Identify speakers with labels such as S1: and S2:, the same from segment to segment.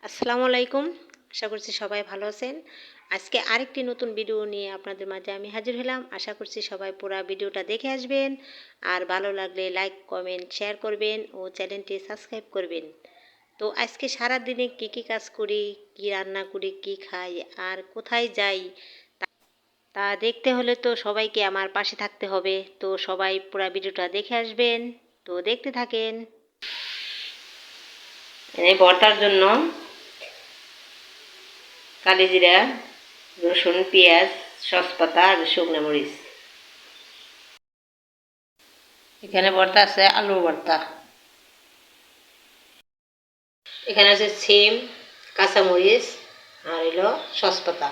S1: আসসালামু আলাইকুম। আশা করছি সবাই ভালো আছেন। আজকে আরেকটি নতুন ভিডিও নিয়ে আপনাদের মাঝে আমি হাজির হলাম। আশা করছি সবাই পুরা ভিডিওটা দেখে আসবেন। আর ভালো লাগলে লাইক, কমেন্ট, শেয়ার করবেন ও চ্যানেলটি সাবস্ক্রাইব করবেন। তো আজকে সারাদিনে কী কাজ করি, কী রান্না করি, কী খাই আর কোথায় যাই তা দেখতে হলে তো সবাইকে আমার পাশে থাকতে হবে। তো সবাই পুরা ভিডিওটা দেখে আসবেন। তো দেখতে থাকেন। এই ভর্তার জন্য কালিজিরা, রসুন, পেঁয়াজ, সসপাতা আর শুকনো মরিচ। এখানে ভর্তা আছে আলু ভর্তা। এখানে আছে সিম, কাঁচামরিচ আর হলো সসপাতা।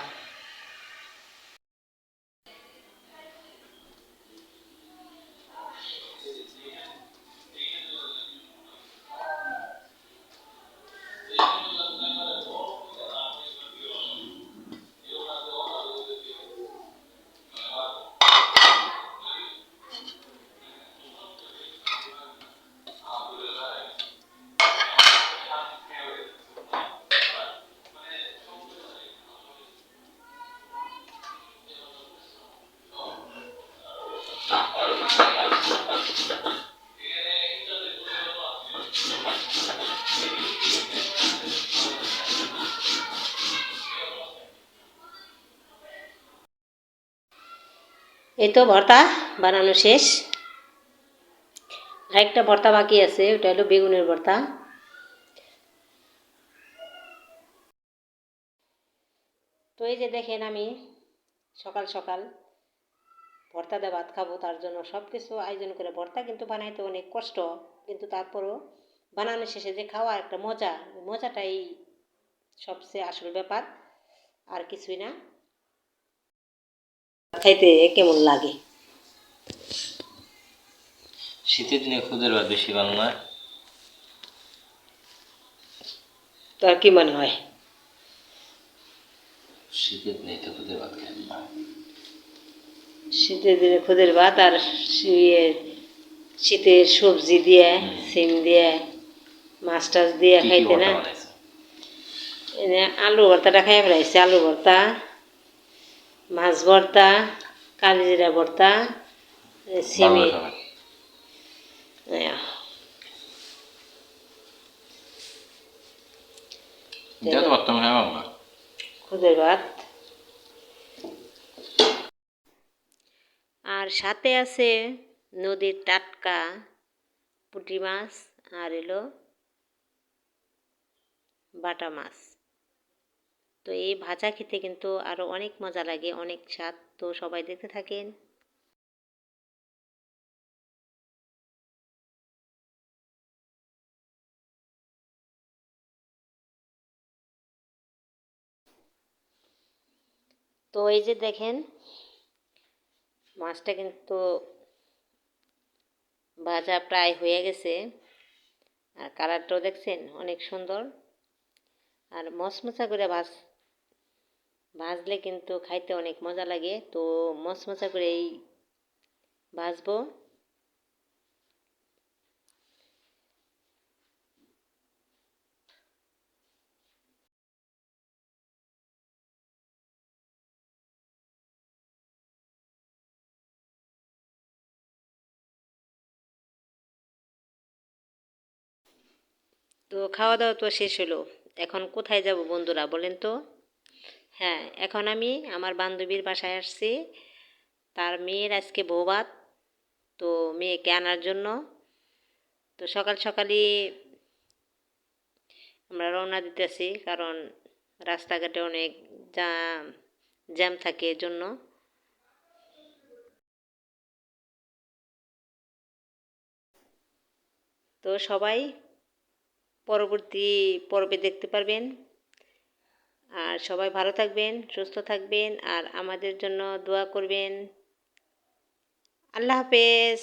S1: এই তো ভর্তা বানানো শেষ। আরেকটা ভর্তা বাকি আছে, ওটা হলো বেগুনের ভর্তা। তো এই যে দেখেন, আমি সকাল সকাল ভর্তা দিয়ে ভাত খাবো, তার জন্য সব কিছু আয়োজন করে। ভর্তা কিন্তু বানাইতে অনেক কষ্ট, কিন্তু তারপরও বানানো শেষে যে খাওয়া একটা মজা, মজাটাই সবচেয়ে আসল ব্যাপার, আর কিছুই না। খাইতে কেমন লাগে?
S2: শীতের দিনে খুদের ভাত বেশি ভালো নয়?
S1: তো আর কি মনে হয়?
S2: শীতের দিনে তো খুদের ভাত খাই না।
S1: শীতের দিনে খুদের ভাত আর শীতের সবজি দিয়ে, সিম দিয়ে, মাছ টাছ দিয়ে
S2: কি কি
S1: খাইতে
S2: ভর্তা
S1: না।
S2: বানাইছো?
S1: এনে আলু ভর্তাটা খাই ফেলাইছে। আলু ভর্তা, মাছ ভর্তা, কালিজিরা ভর্তা,
S2: বাংলা
S1: সিমি।
S2: খাবার। এটা তো বর্তমানে খাই বাংলা।
S1: খুদের ভাত আর সাথে আছে নদীর টাটকা পুঁটি মাছ আর এলো বাটা মাছ। তো এই ভাজা খেতে কিন্তু আরও অনেক মজা লাগে, অনেক স্বাদ। তো সবাই দেখতে থাকেন। তো এই যে দেখেন, মাছটা কিন্তু ভাজা প্রায় হয়ে গেছে। আর কালারটাও দেখছেন অনেক সুন্দর। আর মচমচা করে ভাজলে কিন্তু খাইতে অনেক মজা লাগে। তো মচমচা করেই ভাজবো। তো খাওয়া দাওয়া তো শেষ হলো। এখন কোথায় যাব বন্ধুরা বলেন তো? হ্যাঁ, এখন আমি আমার বান্ধবীর বাসায় আসছি। তার মেয়ের আজকে বৌভাত, তো মেয়েকে আনার জন্য। তো সকাল সকালই আমরা রওনা দিতেছি, কারণ রাস্তাঘাটে অনেক জ্যাম জ্যাম থাকে এজন্য। তো সবাই পরবর্তী পর্বে দেখতে পারবেন। আর সবাই ভালো থাকবেন, সুস্থ থাকবেন আর আমাদের জন্য দোয়া করবেন। আল্লাহ হাফেজ।